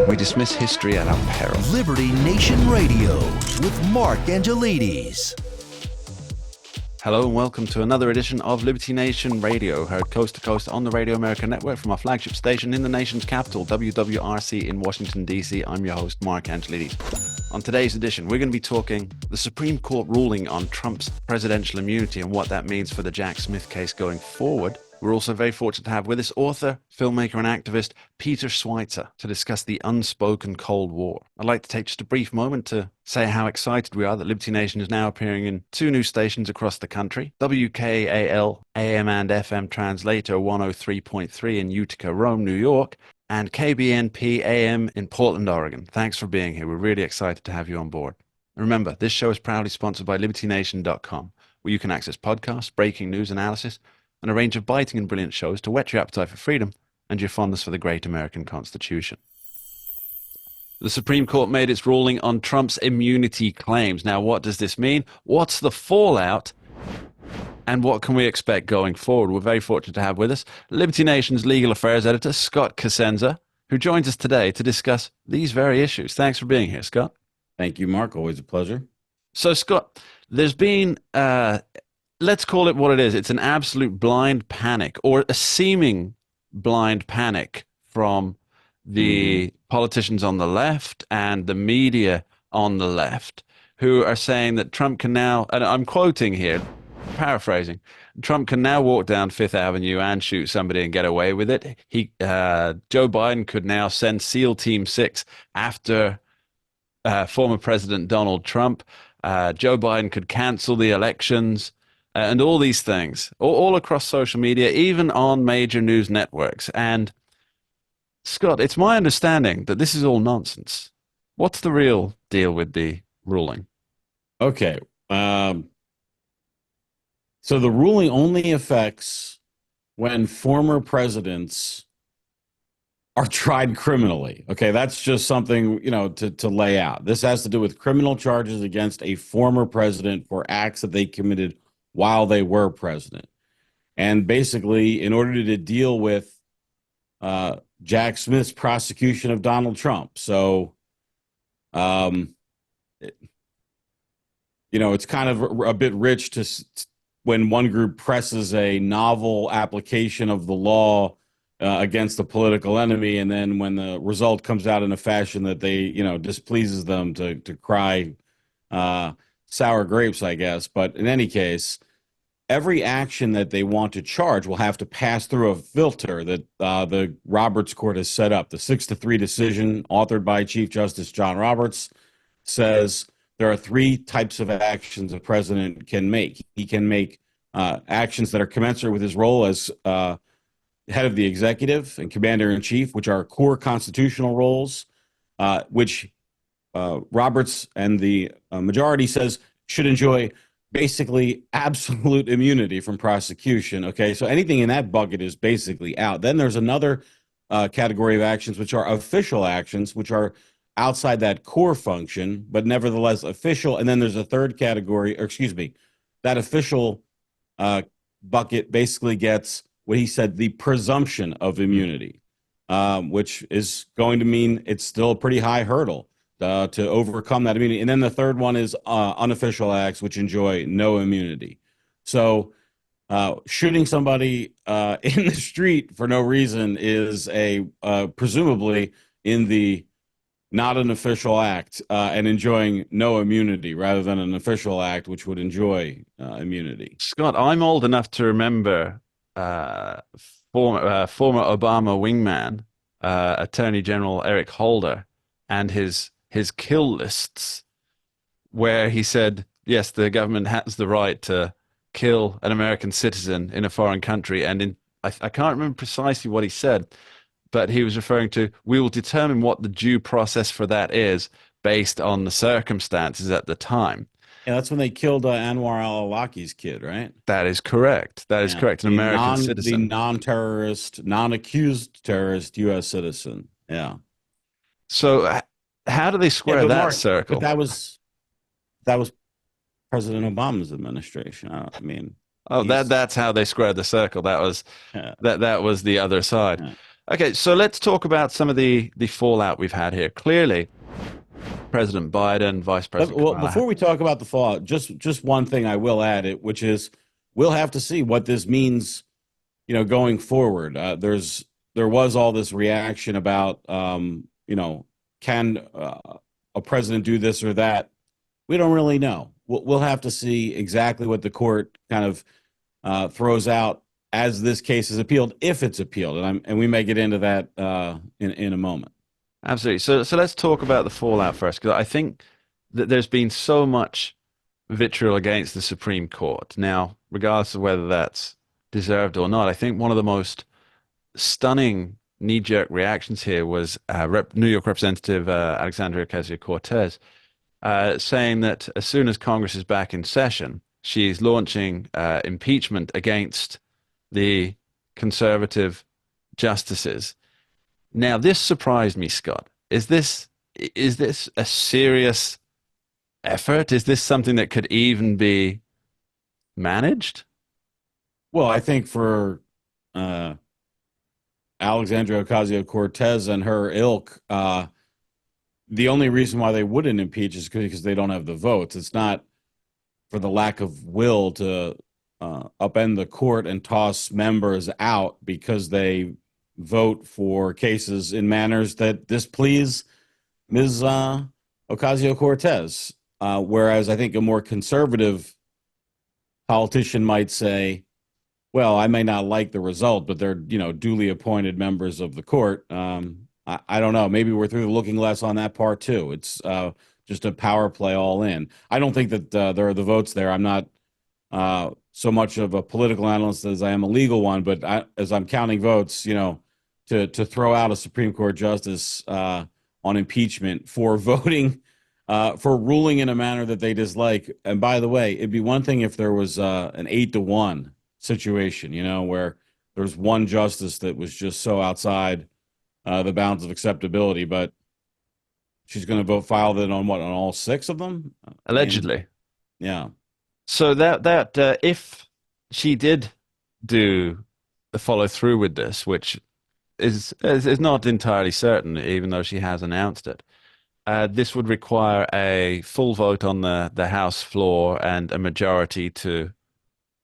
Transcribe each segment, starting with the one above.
We dismiss history at our peril. Liberty Nation Radio with Mark Angelides. Hello and welcome to another edition of Liberty Nation Radio, heard coast to coast on the Radio America Network from our flagship station in the nation's capital, WWRC in Washington, D.C. I'm your host, Mark Angelides. On today's edition, we're going to be talking the Supreme Court ruling on Trump's presidential immunity and what that means for the Jack Smith case going forward. We're also very fortunate to have with us author, filmmaker, and activist Peter Schweizer to discuss the unspoken Cold War. I'd like to take just a brief moment to say how excited we are that Liberty Nation is now appearing in 2 new stations across the country. WKAL AM and FM Translator 103.3 in Utica, Rome, New York, and KBNP AM in Portland, Oregon. Thanks for being here. We're really excited to have you on board. Remember, this show is proudly sponsored by LibertyNation.com, where you can access podcasts, breaking news analysis, and a range of biting and brilliant shows to whet your appetite for freedom and your fondness for the great American Constitution. The Supreme Court made its ruling on Trump's immunity claims. Now, what does this mean? What's the fallout? And what can we expect going forward? We're very fortunate to have with us Liberty Nation's legal affairs editor, Scott Cosenza, who joins us today to discuss these very issues. Thanks for being here, Scott. Thank you, Mark. Always a pleasure. So, Scott, there's been... let's call it what it is. It's an absolute blind panic, or a seeming blind panic from the politicians on the left and the media on the left, who are saying that Trump can now, and I'm quoting here, paraphrasing, Trump can now walk down Fifth Avenue and shoot somebody and get away with it. Joe Biden could now send SEAL Team 6 after former President Donald Trump. Joe Biden could cancel the elections. And all these things, all across social media, even on major news networks. And, Scott, it's my understanding that this is all nonsense. What's the real deal with the ruling? Okay. So the ruling only affects when former presidents are tried criminally. Okay, that's just something, to lay out. This has to do with criminal charges against a former president for acts that they committed while they were president. And basically, in order to deal with Jack Smith's prosecution of Donald Trump. So, it's kind of a bit rich when one group presses a novel application of the law against a political enemy, and then when the result comes out in a fashion that they, displeases them to cry sour grapes, I guess. But in any case, every action that they want to charge will have to pass through a filter that the Roberts Court has set up. The 6-3 decision authored by Chief Justice John Roberts says there are 3 types of actions a president can make. He can make actions that are commensurate with his role as head of the executive and commander-in-chief, which are core constitutional roles, which Roberts and the majority says should enjoy basically absolute immunity from prosecution. Okay, so anything in that bucket is basically out. Then there's another category of actions, which are official actions, which are outside that core function, but nevertheless official. And then there's a third category, that official bucket basically gets what he said, the presumption of immunity, which is going to mean it's still a pretty high hurdle to overcome that immunity. And then the third one is unofficial acts, which enjoy no immunity. So shooting somebody in the street for no reason is presumably in the not an official act and enjoying no immunity rather than an official act, which would enjoy immunity. Scott, I'm old enough to remember former Obama wingman, Attorney General Eric Holder, and his kill lists, where he said, yes, the government has the right to kill an American citizen in a foreign country. And I can't remember precisely what he said, but he was referring to, we will determine what the due process for that is based on the circumstances at the time. Yeah, that's when they killed Anwar al-Awlaki's kid, right? That is correct. That is correct. An American citizen. The non-terrorist, non-accused terrorist U.S. citizen. Yeah. So how do they square that circle? But that was President Obama's administration. I mean, that's how they squared the circle. That was that was the other side. Okay, so let's talk about some of the fallout we've had here. Clearly, President Biden, Vice President Well, Kamala. before we talk about the fallout, just one thing I will add it, which is we'll have to see what this means, going forward. There was all this reaction about, can a president do this or that? We don't really know. We'll have to see exactly what the court kind of throws out as this case is appealed, if it's appealed, and we may get into that in a moment. Absolutely. So let's talk about the fallout first, because I think that there's been so much vitriol against the Supreme Court. Now, regardless of whether that's deserved or not, I think one of the most stunning knee-jerk reactions here was New York Representative Alexandria Ocasio-Cortez saying that as soon as Congress is back in session, she's launching impeachment against the conservative justices. Now, this surprised me, Scott. Is this a serious effort? Is this something that could even be managed? Well, I think for Alexandria Ocasio-Cortez and her ilk, the only reason why they wouldn't impeach is because they don't have the votes. It's not for the lack of will to upend the court and toss members out because they vote for cases in manners that displease Ms. Ocasio-Cortez. Whereas I think a more conservative politician might say, well, I may not like the result, but they're, duly appointed members of the court. I don't know. Maybe we're through the looking glass on that part too. It's just a power play all in. I don't think that there are the votes there. I'm not so much of a political analyst as I am a legal one, but as I'm counting votes, to throw out a Supreme Court justice on impeachment for voting, for ruling in a manner that they dislike. And by the way, it'd be one thing if there was an 8-1 situation, where there's one justice that was just so outside the bounds of acceptability, but she's going to vote file that on what, on all 6 of them? Allegedly. Yeah. So that if she did do the follow through with this, which is not entirely certain, even though she has announced it, this would require a full vote on the House floor and a majority to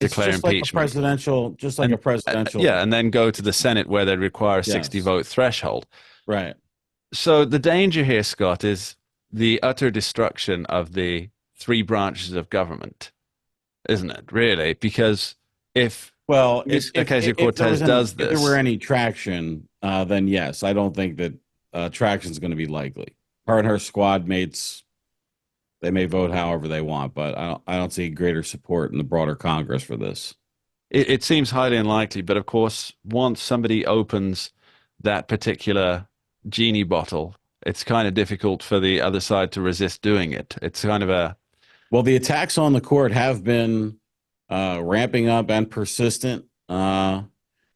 declare just impeachment. Like a presidential. Yeah, and then go to the Senate where they'd require a 60-vote threshold. Right. So the danger here, Scott, is the utter destruction of the 3 branches of government, isn't it? Really? Because if Ocasio-Cortez does this, if there were any traction, then yes, I don't think that traction is going to be likely. Her and her squad mates, they may vote however they want, but I don't see greater support in the broader Congress for this. It seems highly unlikely, but of course, once somebody opens that particular genie bottle, it's kind of difficult for the other side to resist doing it. It's kind of a... Well, the attacks on the court have been ramping up and persistent in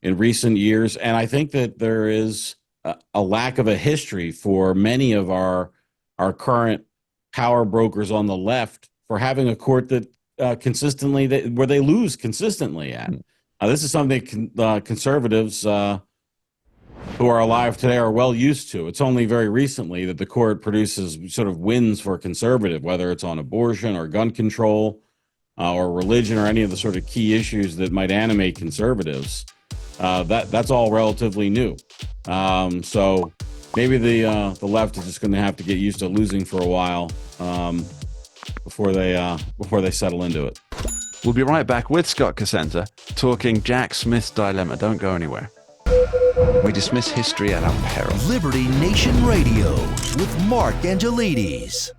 recent years, and I think that there is a lack of a history for many of our current power brokers on the left for having a court that where they lose consistently at. This is something conservatives who are alive today are well used to. It's only very recently that the court produces sort of wins for conservative, whether it's on abortion or gun control or religion or any of the sort of key issues that might animate conservatives. That's all relatively new. So maybe the left is just going to have to get used to losing for a while before they settle into it. We'll be right back with Scott Cosenza talking Jack Smith's dilemma. Don't go anywhere. We dismiss history at our peril. Liberty Nation Radio with Mark Angelides.